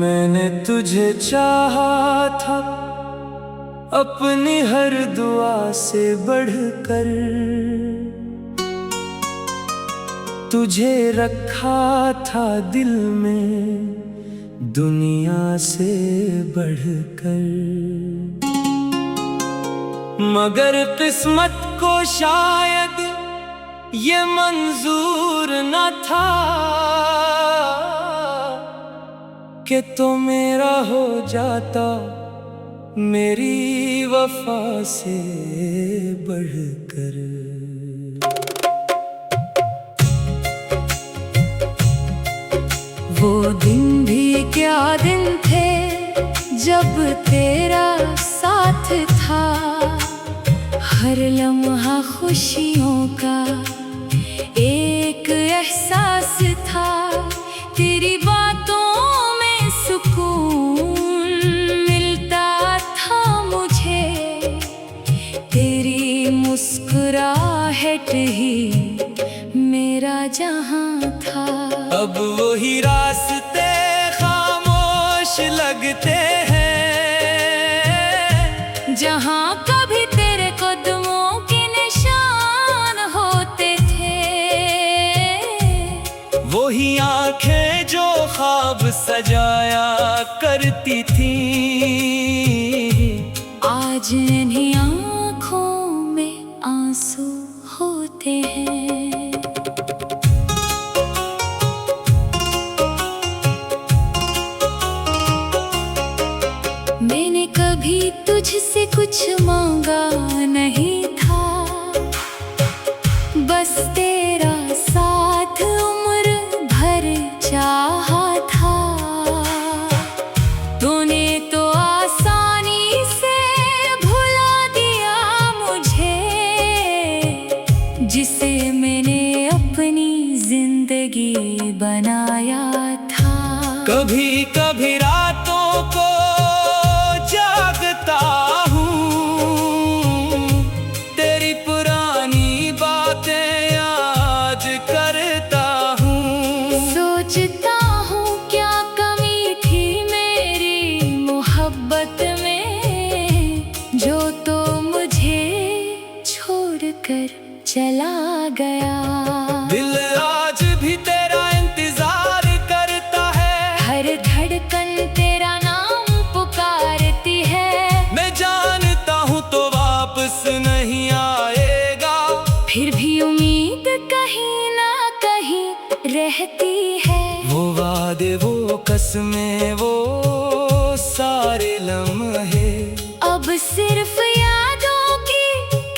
मैंने तुझे चाहा था अपनी हर दुआ से बढ़कर, तुझे रखा था दिल में दुनिया से बढ़कर। मगर किस्मत को शायद ये मंजूर न था कि तो मेरा हो जाता मेरी वफा से बढ़कर। वो दिन भी क्या दिन थे जब तेरा साथ था, हर लम्हा खुशियों का एक एहसास था। तेरी बातों में सुकून मिलता था मुझे, तेरी मुस्कुराहट ही मेरा जहां था। अब वही रास्ते खामोश लगते हैं जहां कभी तेरे कदमों के निशान होते थे। वही आंखें जो ख्वाब सजाया करती थी, आज इन्हीं आँखों में आंसू होते हैं। मैंने कभी तुझसे कुछ मांगा नहीं था, बस तेरा साथ उम्र भर चाहा था। तूने तो आसानी से भुला दिया मुझे, जिसे मैंने अपनी जिंदगी बनाया था। कभी कभी रातों को जागता हूँ, तेरी पुरानी बातें याद करता हूँ। सोचता हूँ क्या कमी थी मेरी मोहब्बत में, जो तो मुझे छोड़कर चला गया। दिल आज भी तेरा इंतजार करता है, हर धड़कन तेरा नाम पुकारती है। मैं जानता हूँ तो वापस नहीं आएगा, फिर भी उम्मीद कहीं ना कहीं रहती है। वो वादे वो कसमें वो सारे लम्हे अब सिर्फ यादों की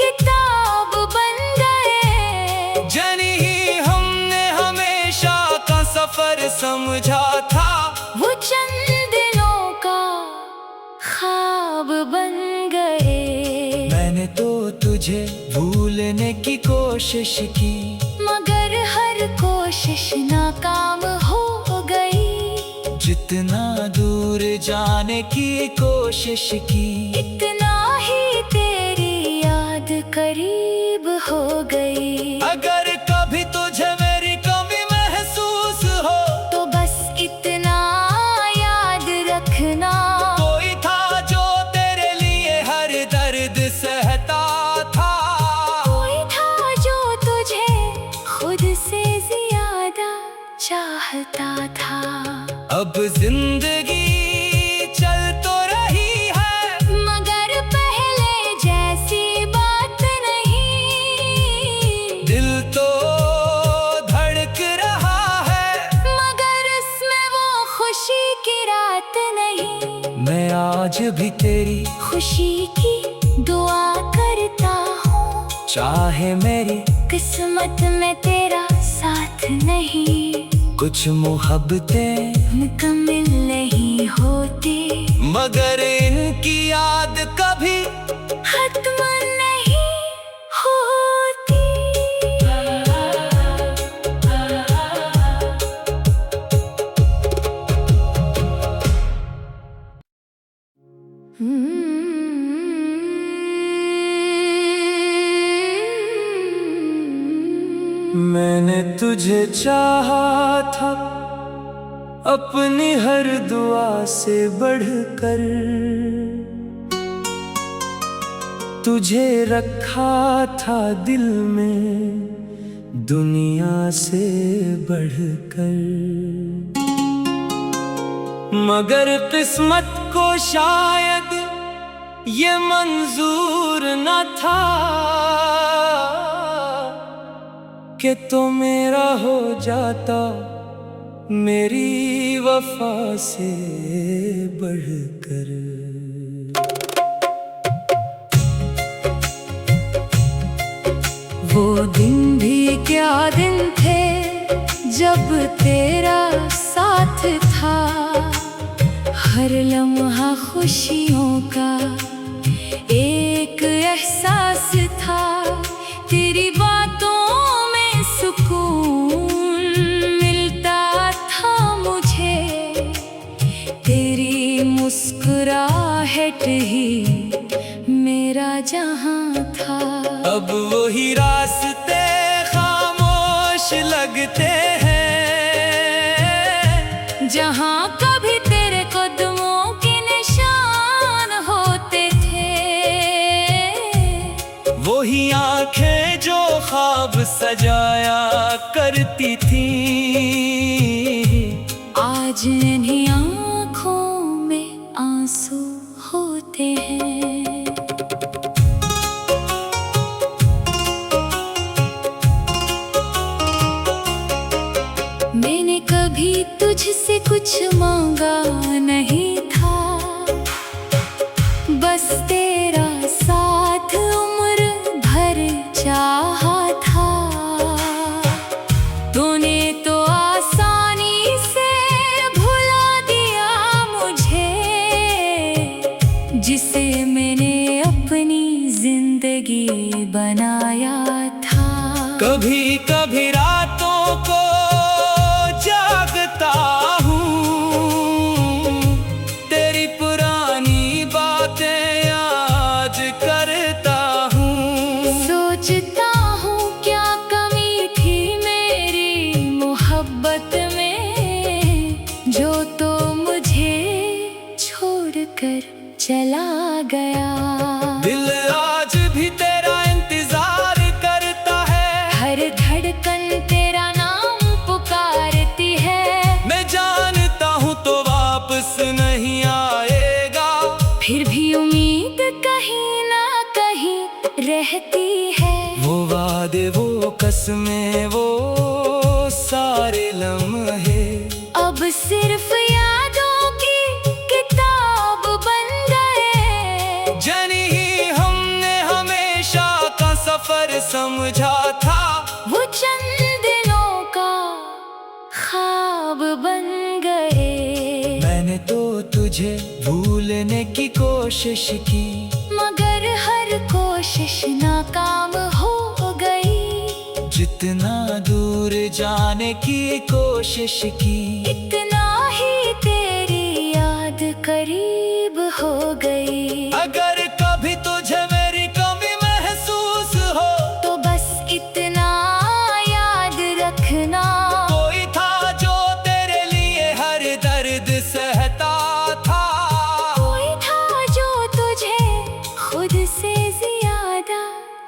किताब बन गए। जानी ही हमने हमेशा का सफर समझा था, वो चंद दिनों का ख्वाब बन गए। मैंने तो तुझे भूलने की कोशिश की, मगर हर कोशिश नाकाम हो गई। जितना दूर जाने की कोशिश की, इतना ही तेरी याद करीब हो गई। अगर कभी तुझे मेरी कमी महसूस हो, तो बस इतना याद रखना, कोई था जो तेरे लिए हर दर्द सहता था। कोई था जो तुझे खुद से ज्यादा चाहता था। अब जिंदगी चल तो रही है, मगर पहले जैसी बात नहीं। दिल तो धड़क रहा है, मगर इसमें वो खुशी की रात नहीं। मैं आज भी तेरी खुशी की दुआ करता हूँ, चाहे मेरी किस्मत में तेरा साथ नहीं। कुछ मोहब्बतें मुकम्मल नहीं होती, मगर इनकी याद कभी खत्म नहीं होती। मैंने तुझे चाहा था अपनी हर दुआ से बढ़कर, तुझे रखा था दिल में दुनिया से बढ़कर। मगर किस्मत को शायद ये मंजूर न था कि तो मेरा हो जाता मेरी वफा से बढ़कर। वो दिन भी क्या दिन थे जब तेरा साथ था, हर लम्हा खुशियों का एक एहसास था। तेरी बातों में सुकून मिलता था मुझे, तेरी मुस्कुराहट ही मेरा जहां था। अब वही रास्ते खामोश लगते हैं जहां कभी तेरे कदमों के निशान होते थे। वही आंखें जो ख्वाब सजाया करती थी, आज इन्हीं आँखों में आंसू होते हैं। मैंने कभी तुझसे कुछ मांगा नहीं था, बस तेरा साथ उम्र भर चाहा था। तूने तो आसानी से भुला दिया मुझे, जिसे मैंने अपनी जिंदगी बनाया था। कभी कभी रातों को जागता हूँ, तेरी पुरानी बातें याद करता हूँ। सोचता हूँ क्या कमी थी मेरी मोहब्बत में, जो तो मुझे छोड़कर चला गया। दिल आज भी तेरा इंतजार करता है, हर धड़कन तेरा नाम पुकारती है। मैं जानता हूँ तो वापस नहीं आएगा, फिर भी उम्मीद कहीं ना कहीं रहती है। वो वादे वो कसमें वो सारे लम्हे अब सिर्फ यादों की किताब बन गए। जानी ही हमने हमेशा का सफर समझा था, वो चंद दिनों का ख्वाब बन गए। मैंने तो तुझे भूलने की कोशिश की, मगर हर कोशिश नाकाम हो गई। जितना दूर जाने की कोशिश की, इतना ही तेरी याद करीब हो गई। अगर कभी तुझे मेरी कमी महसूस हो, तो बस इतना याद रखना, कोई था जो तेरे लिए हर दर्द सहता था। कोई था जो तुझे खुद से ज्यादा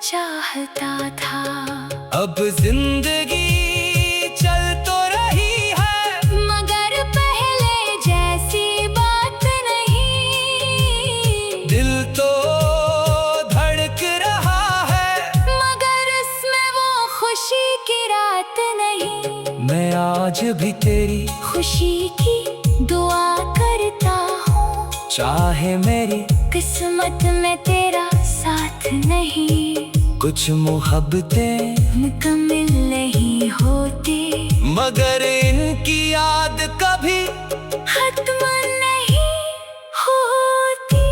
चाहता था। अब जिंदगी चल तो रही है, मगर पहले जैसी बात नहीं। दिल तो धड़क रहा है, मगर इसमें वो खुशी की रात नहीं। मैं आज भी तेरी खुशी की दुआ करता हूँ, चाहे मेरी किस्मत में तेरा साथ नहीं। कुछ मोहब्बतें मुकम्मल नहीं होती, मगर इनकी याद कभी खत्म नहीं होती।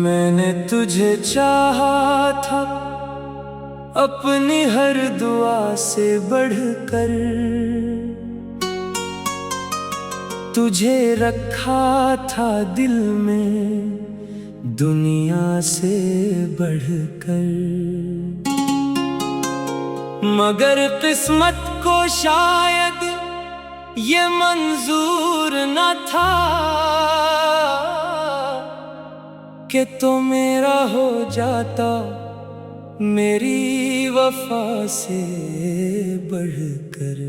मैंने तुझे चाहा था अपनी हर दुआ से बढ़कर तुझे रखा था दिल में दुनिया से बढ़कर। मगर किस्मत को शायद ये मंजूर न था कि तो मेरा हो जाता मेरी वफा से बढ़कर।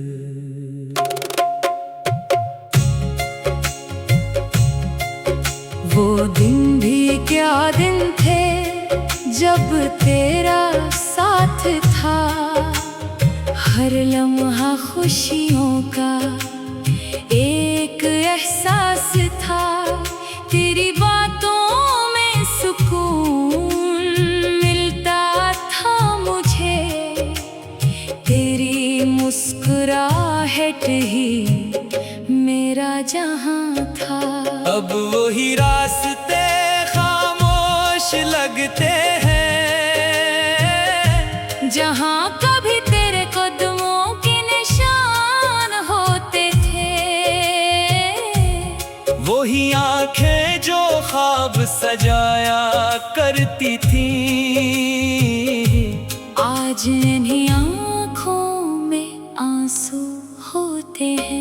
वो दिन भी क्या दिन थे जब तेरा साथ था, हर लम्हा खुशियों का एक एहसास था। तेरी बातों में सुकून मिलता था मुझे, तेरी मुस्कुराहट ही मेरा जहां था। अब वही रास्ते खामोश लगते हैं जहां कभी तेरे कदमों के निशान होते थे। वही आंखें जो ख्वाब सजाया करती थी, आज इन्हीं आँखों में आंसू होते हैं।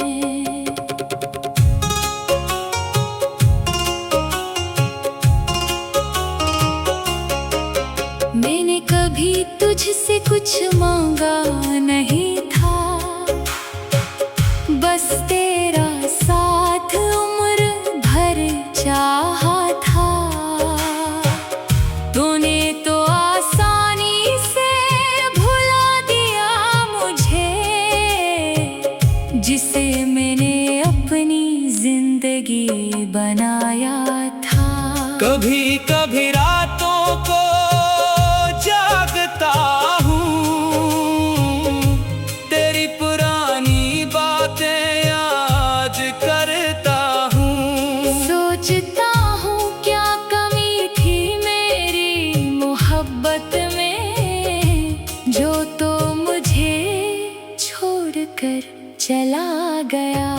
मैंने कभी तुझसे कुछ मांगा नहीं था, बस तेरा साथ उम्र भर चाहा था। तूने तो आसानी से भुला दिया मुझे, जिसे मैंने अपनी जिंदगी बनाया था। कभी कभी रातों को जागता हूँ, तेरी पुरानी बातें याद करता हूँ। सोचता हूँ क्या कमी थी मेरी मोहब्बत में, जो तो मुझे छोड़कर चला गया।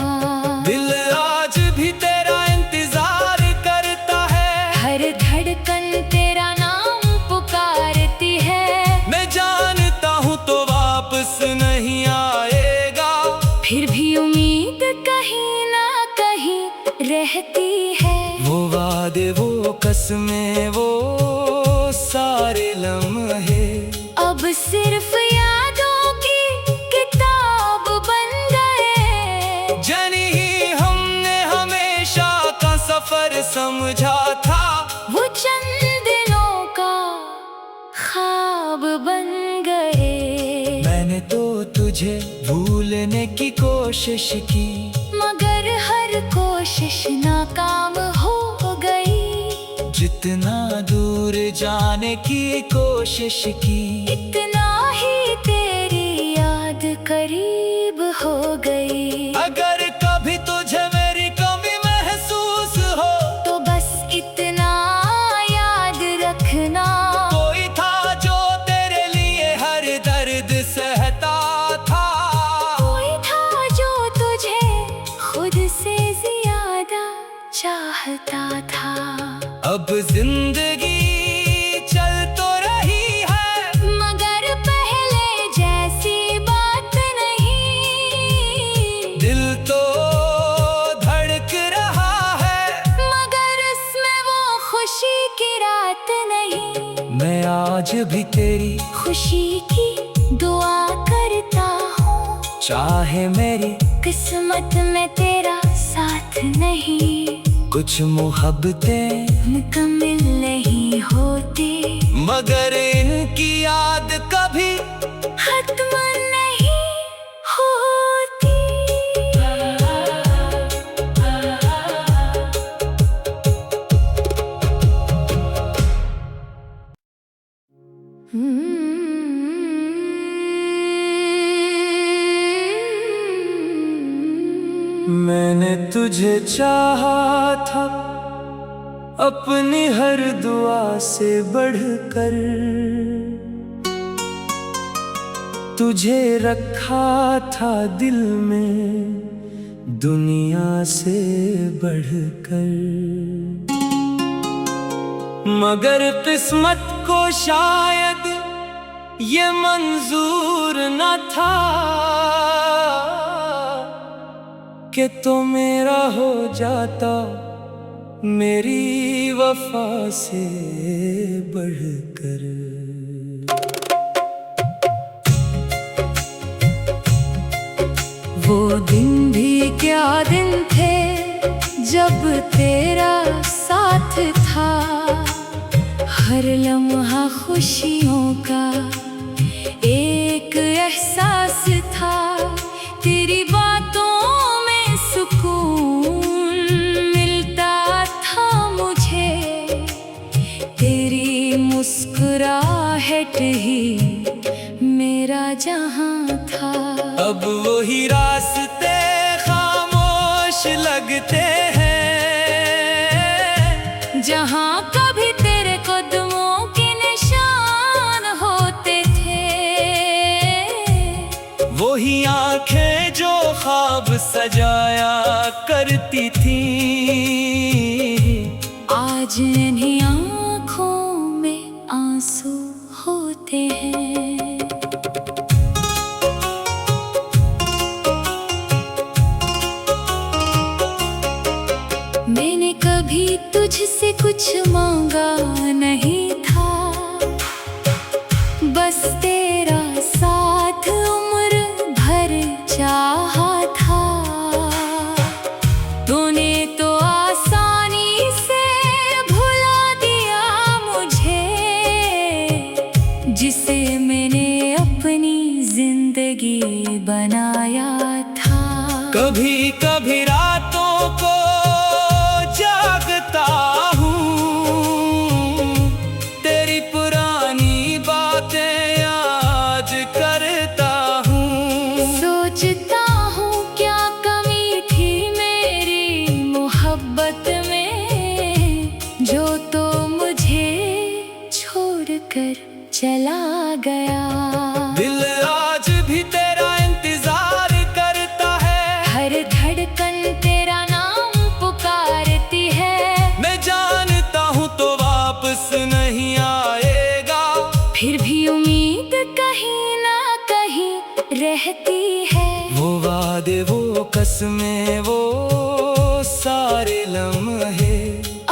दिल आज भी तेरा इंतजार करता है, हर धड़कन तेरा नाम पुकारती है। मैं जानता हूँ तो वापस नहीं आएगा, फिर भी उम्मीद कहीं ना कहीं रहती है। वो वादे वो कसमें वो सारे लम्हे अब सिर्फ यादों की किताब बन गए। जानी ही हमने हमेशा का सफर समझा था, वो चंद दिनों का ख्वाब बन गए। मैंने तो तुझे भूलने की कोशिश की, मगर हर कोशिश नाकाम हो गई। जितना दूर जाने की कोशिश की, इतना ही तेरी याद करीब हो गई। अगर कभी तुझे मेरी कमी महसूस हो, तो बस इतना याद रखना, कोई था जो तेरे लिए हर दर्द सहता था। कोई था जो तुझे खुद से ज्यादा चाहता था। अब जिंदगी चल तो रही है, मगर पहले जैसी बात नहीं। दिल तो धड़क रहा है, मगर इसमें वो खुशी की रात नहीं। मैं आज भी तेरी खुशी की दुआ करता हूँ, चाहे मेरी किस्मत में तेरा साथ नहीं। कुछ मोहब्बतें मुकम्मल नहीं होती, मगर इनकी याद कभी खत्म नहीं होती। मैंने तुझे चाहा था अपनी हर दुआ से बढ़कर, तुझे रखा था दिल में दुनिया से बढ़कर, मगर किस्मत को शायद ये मंजूर न था कि तो मेरा हो जाता मेरी वफा से बढ़कर। वो दिन भी क्या दिन थे जब तेरा साथ था, हर लम्हा खुशियों का एक एहसास था। तेरी बातों में सुकून मिलता था मुझे, तेरी मुस्कुराहट ही मेरा जहां था। अब वही रास्ते खामोश लगते हैं जहां कभी तेरे कदमों के निशान होते थे। वही आंखें जो ख्वाब सजाया करती थी, आज इन्हीं आंखों में आंसू होते हैं। मैंने कभी तुझसे कुछ मांगा नहीं था, बस तेरा साथ उम्र भर चाहा था। तूने तो आसानी से भुला दिया मुझे, जिसे मैंने अपनी जिंदगी बनाया था। कभी कभी रातों को जागता हूँ, तेरी पुरानी बातें याद करता हूँ। सोचता हूँ क्या कमी थी मेरी मोहब्बत में, जो तो मुझे छोड़कर चला गया। दिल आज भी तेरा इंतजार करता है, हर धड़कन तेरा नाम पुकारती है। मैं जानता हूँ तो वापस नहीं आएगा, फिर भी उम्मीद कहीं ना कहीं रहती है। वो वादे, वो कसमें, वो सारे लम्हे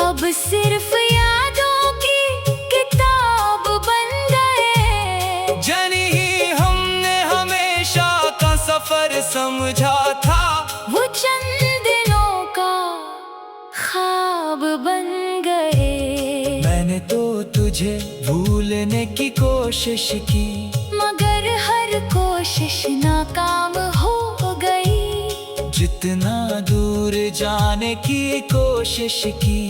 अब सिर्फ यादों की किताब बन गए। जानी ही हमने हमेशा का सफर समझा था, वो चंद दिनों का ख्वाब बन गए। मैंने तो तुझे भूलने की कोशिश की, मगर हर कोशिश नाकाम हो गई। जितना दूर जाने की कोशिश की,